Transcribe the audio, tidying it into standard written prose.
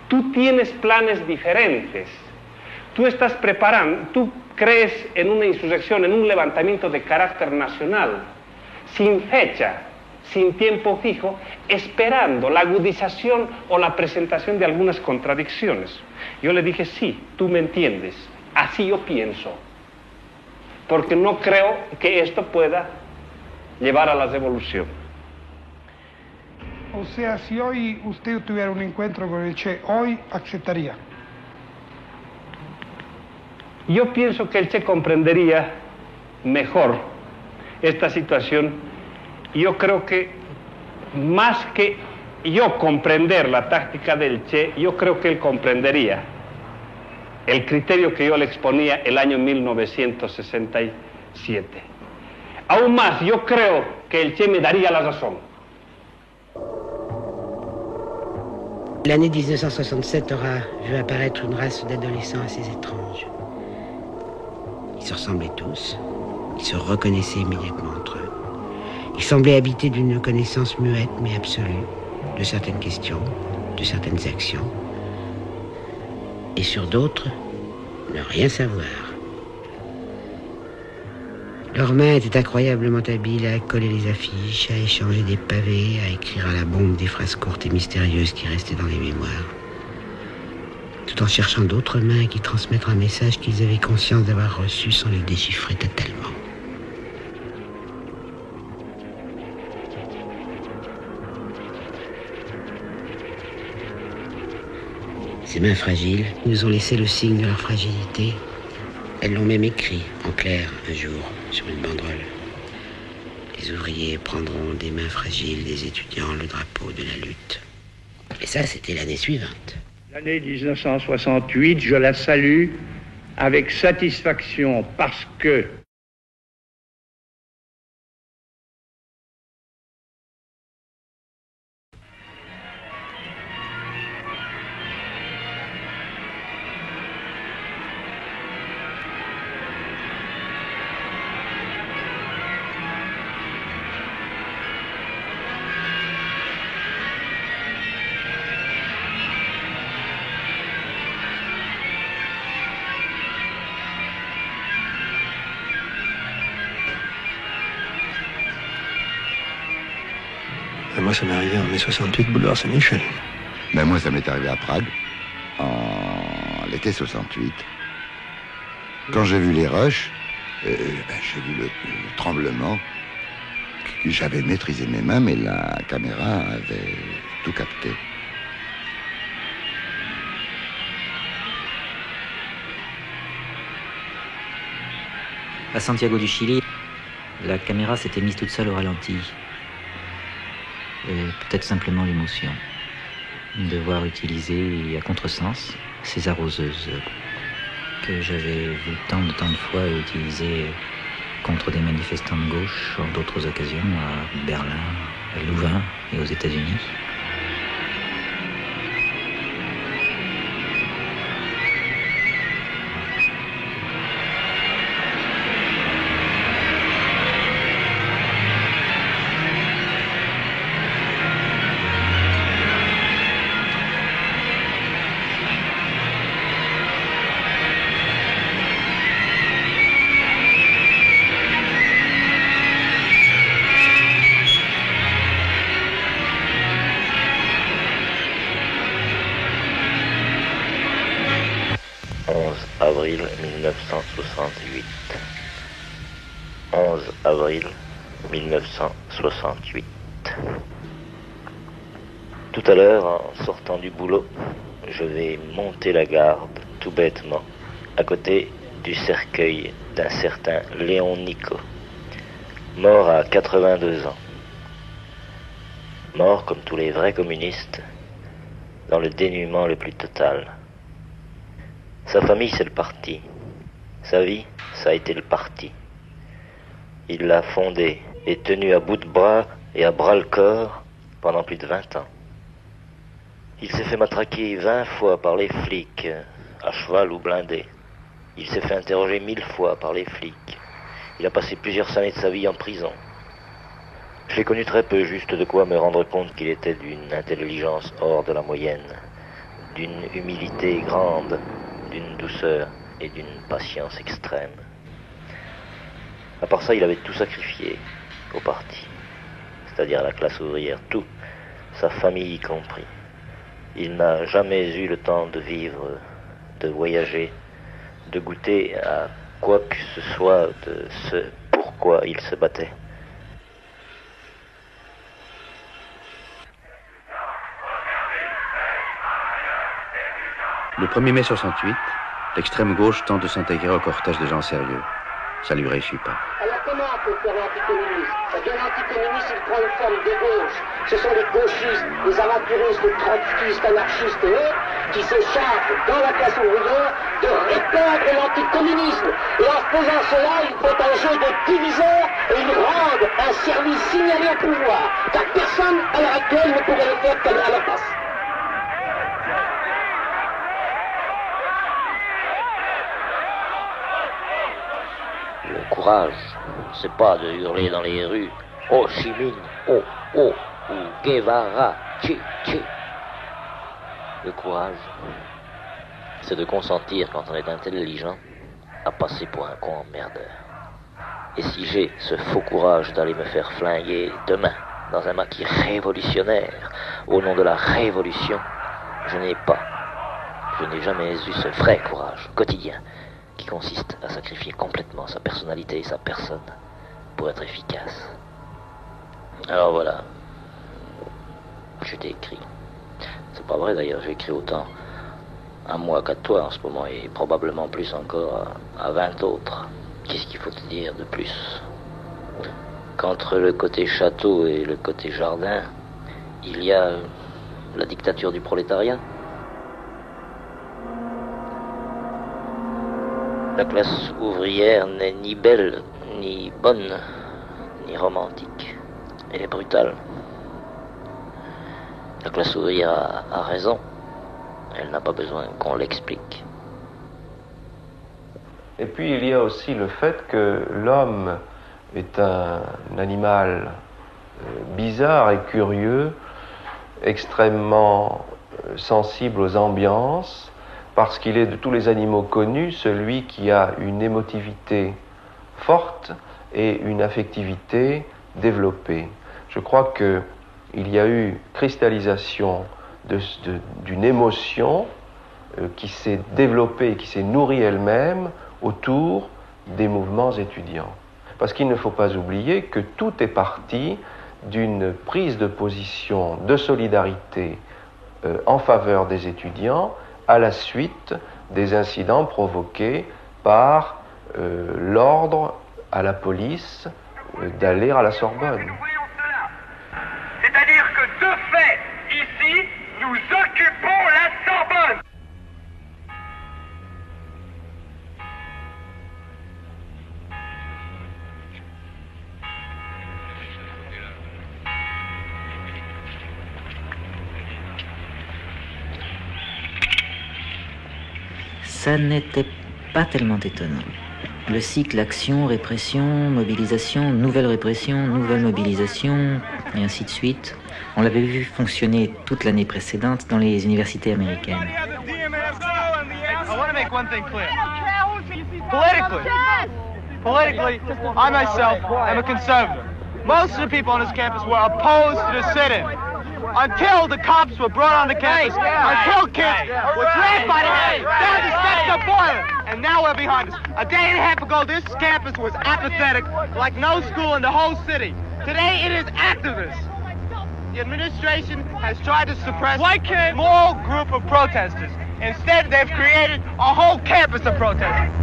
Tú tienes planes diferentes. Tú estás preparando, tú crees en una insurrección, en un levantamiento de carácter nacional, sin fecha, sin tiempo fijo, esperando la agudización o la presentación de algunas contradicciones. Yo le dije, sí, tú me entiendes, así yo pienso, porque no creo que esto pueda llevar a la revolución. O sea, si hoy usted tuviera un encuentro con el Che, hoy aceptaría. Yo pienso que el Che comprendería mejor esta situación. Yo creo que más que yo comprender la táctica del Che, yo creo que él comprendería el criterio que yo le exponía el año 1967. Aún más, yo creo que el Che me daría la razón. L'année 1967 aura vu apparaître une race d'adolescents assez étrange. Ils se ressemblaient tous, ils se reconnaissaient immédiatement entre eux. Ils semblaient habités d'une connaissance muette mais absolue de certaines questions, de certaines actions, et sur d'autres, ne rien savoir. Leurs mains étaient incroyablement habiles à coller les affiches, à échanger des pavés, à écrire à la bombe des phrases courtes et mystérieuses qui restaient dans les mémoires, tout en cherchant d'autres mains qui transmettent un message qu'ils avaient conscience d'avoir reçu sans le déchiffrer totalement. Ces mains fragiles nous ont laissé le signe de leur fragilité. Elles l'ont même écrit, en clair, un jour, sur une banderole. Les ouvriers prendront des mains fragiles des étudiants le drapeau de la lutte. Et ça, c'était l'année suivante. L'année 1968, je la salue avec satisfaction parce que Moi, ça m'est arrivé en mai 68, boulevard Saint-Michel. Ben moi, ça m'est arrivé à Prague, en l'été 68. Quand j'ai vu les rushs, j'ai vu le tremblement. J'avais maîtrisé mes mains, mais la caméra avait tout capté. À Santiago du Chili, la caméra s'était mise toute seule au ralenti. Peut-être simplement l'émotion de voir utiliser à contresens ces arroseuses que j'avais vu tant de fois utiliser contre des manifestants de gauche en d'autres occasions à Berlin, à Louvain et aux États-Unis. Avril 1968. 11 avril 1968. Tout à l'heure, en sortant du boulot, je vais monter la garde, tout bêtement, à côté du cercueil d'un certain Léon Nico, mort à 82 ans. Mort, comme tous les vrais communistes, dans le dénuement le plus total. Sa famille, c'est le parti. Sa vie, ça a été le parti. Il l'a fondé et tenu à bout de bras et à bras-le-corps pendant plus de 20 ans. Il s'est fait matraquer 20 fois par les flics, à cheval ou blindé. Il s'est fait interroger 1000 fois par les flics. Il a passé plusieurs années de sa vie en prison. Je l'ai connu très peu, juste de quoi me rendre compte qu'il était d'une intelligence hors de la moyenne, d'une humilité grande, d'une douceur et d'une patience extrême. À part ça, il avait tout sacrifié au parti, c'est-à-dire à la classe ouvrière, tout, sa famille y compris. Il n'a jamais eu le temps de vivre, de voyager, de goûter à quoi que ce soit de ce pourquoi il se battait. Le 1er mai 68, l'extrême gauche tente de s'intégrer au cortège de gens sérieux. Ça lui réussit pas. Alors comment on peut faire l'anticommunisme? Eh bien l'anticommunisme, il prend une forme de gauche. Ce sont les gauchistes, les aventuristes, les trotskistes, anarchistes et autres qui s'échappent dans la classe ouvrière de répandre l'anticommunisme. Et en faisant cela, ils font un jeu de diviseurs et ils rendent un service signalé au pouvoir. Car personne à l'heure actuelle ne pourrait le faire à leur place. Le courage, c'est pas de hurler dans les rues « Ho Chi Minh, oh, oh » ou « Guevara, chi, chi ». Le courage, c'est de consentir quand on est intelligent à passer pour un con emmerdeur. Et si j'ai ce faux courage d'aller me faire flinguer demain dans un maquis révolutionnaire au nom de la révolution, je n'ai jamais eu ce vrai courage quotidien qui consiste à sacrifier complètement sa personnalité et sa personne pour être efficace. Alors voilà, je t'ai écrit. C'est pas vrai d'ailleurs, j'ai écrit autant à moi qu'à toi en ce moment et probablement plus encore à 20 autres. Qu'est-ce qu'il faut te dire de plus? Qu'entre le côté château et le côté jardin, il y a la dictature du prolétariat. La classe ouvrière n'est ni belle, ni bonne, ni romantique. Elle est brutale. La classe ouvrière a raison. Elle n'a pas besoin qu'on l'explique. Et puis il y a aussi le fait que l'homme est un animal bizarre et curieux, extrêmement sensible aux ambiances, parce qu'il est de tous les animaux connus celui qui a une émotivité forte et une affectivité développée. Je crois qu'il y a eu cristallisation d'une émotion qui s'est développée et qui s'est nourrie elle-même autour des mouvements étudiants. Parce qu'il ne faut pas oublier que tout est parti d'une prise de position de solidarité en faveur des étudiants à la suite des incidents provoqués par l'ordre à la police d'aller à la Sorbonne. C'est-à-dire que de fait, ici, nous occupons la Sorbonne. Ça n'était pas tellement étonnant. Le cycle action, répression, mobilisation, nouvelle répression, nouvelle mobilisation, et ainsi de suite, on l'avait vu fonctionner toute l'année précédente dans les universités américaines. I want to make one thing clear. Politically, I myself am a conservative. Most of the people on this campus were opposed to the sit-in. Until the cops were brought on the campus, until kids were dragged by the head down the steps of boiling, and now we're behind us. A day and a half ago, this campus was apathetic, like no school in the whole city. Today, it is activists. The administration has tried to suppress a small group of protesters. Instead, they've created a whole campus of protesters.